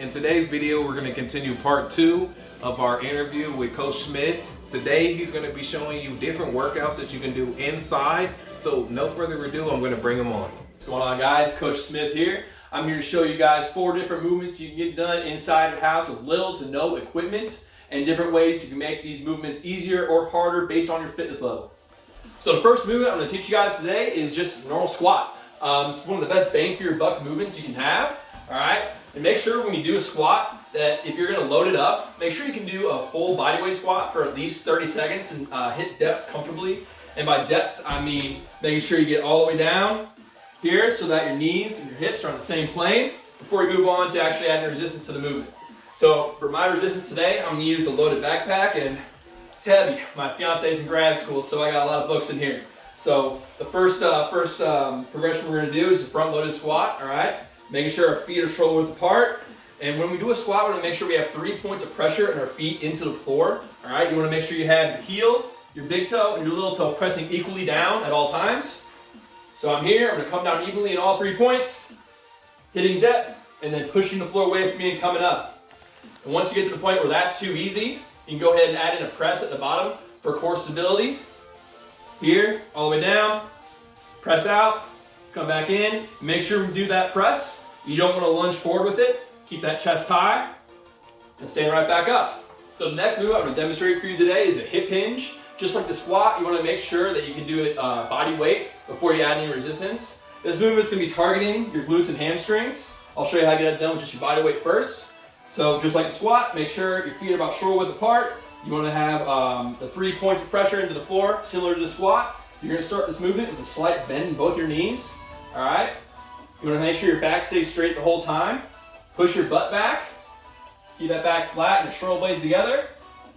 In today's video, we're going to continue part 2 of our interview with Coach Smith. Today, he's going to be showing you different workouts that you can do inside. So no further ado, I'm going to bring him on. What's going on, guys? Coach Smith here. I'm here to show you guys 4 different movements you can get done inside the house with little to no equipment, and different ways you can make these movements easier or harder based on your fitness level. So the first movement I'm going to teach you guys today is just normal squat. It's one of the best bang for your buck movements you can have. All right, and make sure when you do a squat that if you're going to load it up, make sure you can do a full bodyweight squat for at least 30 seconds and hit depth comfortably. And by depth, I mean making sure you get all the way down here so that your knees and your hips are on the same plane before you move on to actually adding resistance to the movement. So for my resistance today, I'm going to use a loaded backpack, and it's heavy. My fiance's in grad school, so I got a lot of books in here. So the first progression we're going to do is the front loaded squat, all right? Making sure our feet are shoulder width apart. And when we do a squat, we're going to make sure we have 3 points of pressure in our feet into the floor, all right? You want to make sure you have your heel, your big toe, and your little toe pressing equally down at all times. So I'm here, I'm going to come down evenly in all 3 points, hitting depth, and then pushing the floor away from me and coming up. And once you get to the point where that's too easy, you can go ahead and add in a press at the bottom for core stability. Here, all the way down, press out, come back in. Make sure we do that press. You don't want to lunge forward with it. Keep that chest high and stand right back up. So the next move I'm going to demonstrate for you today is a hip hinge. Just like the squat, you want to make sure that you can do it body weight before you add any resistance. This movement is going to be targeting your glutes and hamstrings. I'll show you how to get it done with just your body weight first. So just like the squat, make sure your feet are about shoulder width apart. You want to have the 3 points of pressure into the floor, similar to the squat. You're going to start this movement with a slight bend in both your knees. All right. You want to make sure your back stays straight the whole time. Push your butt back. Keep that back flat and your shoulder blades together.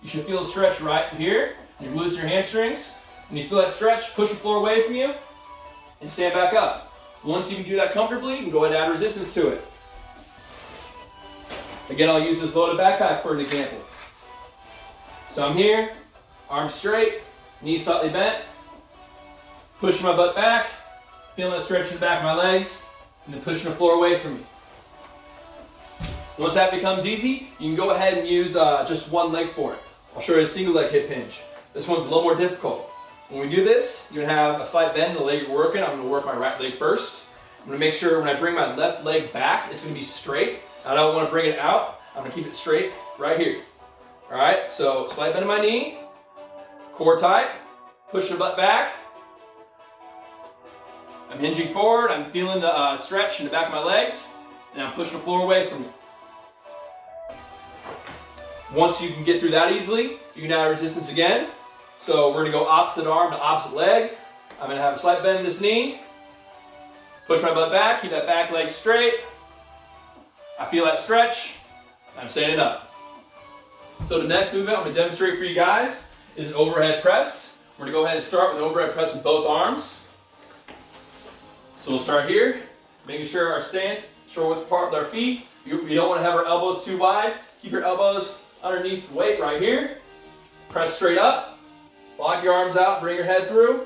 You should feel a stretch right here. Your glutes and your hamstrings. When you feel that stretch, push the floor away from you and stand back up. Once you can do that comfortably, you can go ahead and add resistance to it. Again, I'll use this loaded backpack for an example. So I'm here, arms straight, knees slightly bent, pushing my butt back, feeling that stretch in the back of my legs, and then pushing the floor away from me. Once that becomes easy, you can go ahead and use just one leg for it. I'll show you a single leg hip hinge. This one's a little more difficult. When we do this, you're gonna have a slight bend in the leg you're working. I'm gonna work my right leg first. I'm gonna make sure when I bring my left leg back, it's gonna be straight. I don't wanna bring it out. I'm gonna keep it straight right here. All right, so slight bend in my knee, core tight, push the butt back. I'm hinging forward, I'm feeling the stretch in the back of my legs, and I'm pushing the floor away from me. Once you can get through that easily, you can add resistance again. So we're gonna go opposite arm to opposite leg. I'm gonna have a slight bend in this knee, push my butt back, keep that back leg straight. I feel that stretch, I'm standing up. So the next movement I'm going to demonstrate for you guys is an overhead press. We're going to go ahead and start with an overhead press with both arms. So we'll start here, making sure our stance, shoulder width apart with our feet. You don't want to have our elbows too wide. Keep your elbows underneath the weight right here. Press straight up. Lock your arms out, bring your head through.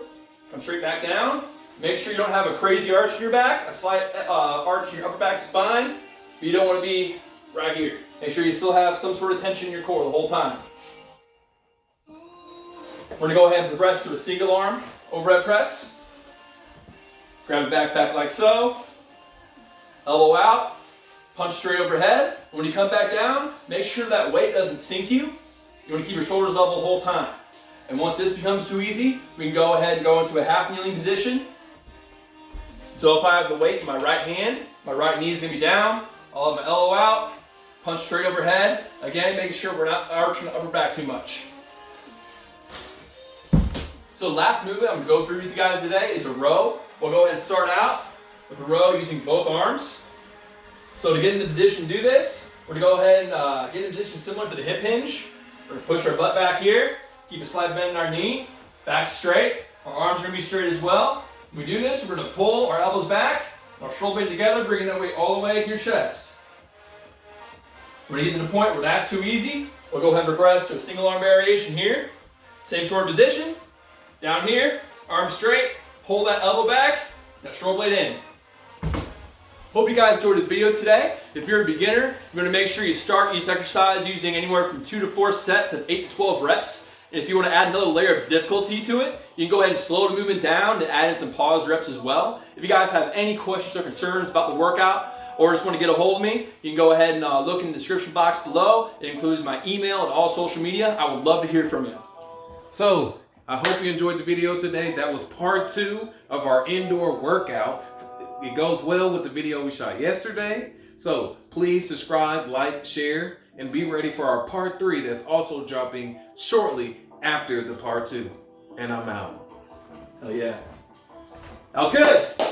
Come straight back down. Make sure you don't have a crazy arch in your back. A slight arch in your upper back spine. But you don't want to be right here. Make sure you still have some sort of tension in your core the whole time. We're going to go ahead and progress to a single arm overhead press. Grab the backpack like so. Elbow out. Punch straight overhead. When you come back down, make sure that weight doesn't sink you. You want to keep your shoulders level the whole time. And once this becomes too easy, we can go ahead and go into a half kneeling position. So if I have the weight in my right hand, my right knee is going to be down. I'll have my elbow out. Punch straight overhead. Again, making sure we're not arching the upper back too much. So the last movement I'm going to go through with you guys today is a row. We'll go ahead and start out with a row using both arms. So to get in the position to do this, we're going to go ahead and get in a position similar to the hip hinge. We're going to push our butt back here. Keep a slight bend in our knee. Back straight. Our arms are going to be straight as well. When we do this, we're going to pull our elbows back, our shoulder blades together, bringing that weight all the way to your chest. When you get to the point where that's too easy, we'll go ahead and progress to a single arm variation here. Same sort of position. Down here, arms straight, pull that elbow back, now shoulder blade in. Hope you guys enjoyed the video today. If you're a beginner, you're gonna make sure you start each exercise using anywhere from 2 to 4 sets of 8 to 12 reps. And if you wanna add another layer of difficulty to it, you can go ahead and slow the movement down and add in some pause reps as well. If you guys have any questions or concerns about the workout, or just want to get a hold of me, you can go ahead and look in the description box below. It includes my email and all social media. I would love to hear from you. So, I hope you enjoyed the video today. That was part 2 of our indoor workout. It goes well with the video we shot yesterday. So, please subscribe, like, share, and be ready for our part 3 that's also dropping shortly after the part 2. And I'm out. Hell yeah. That was good.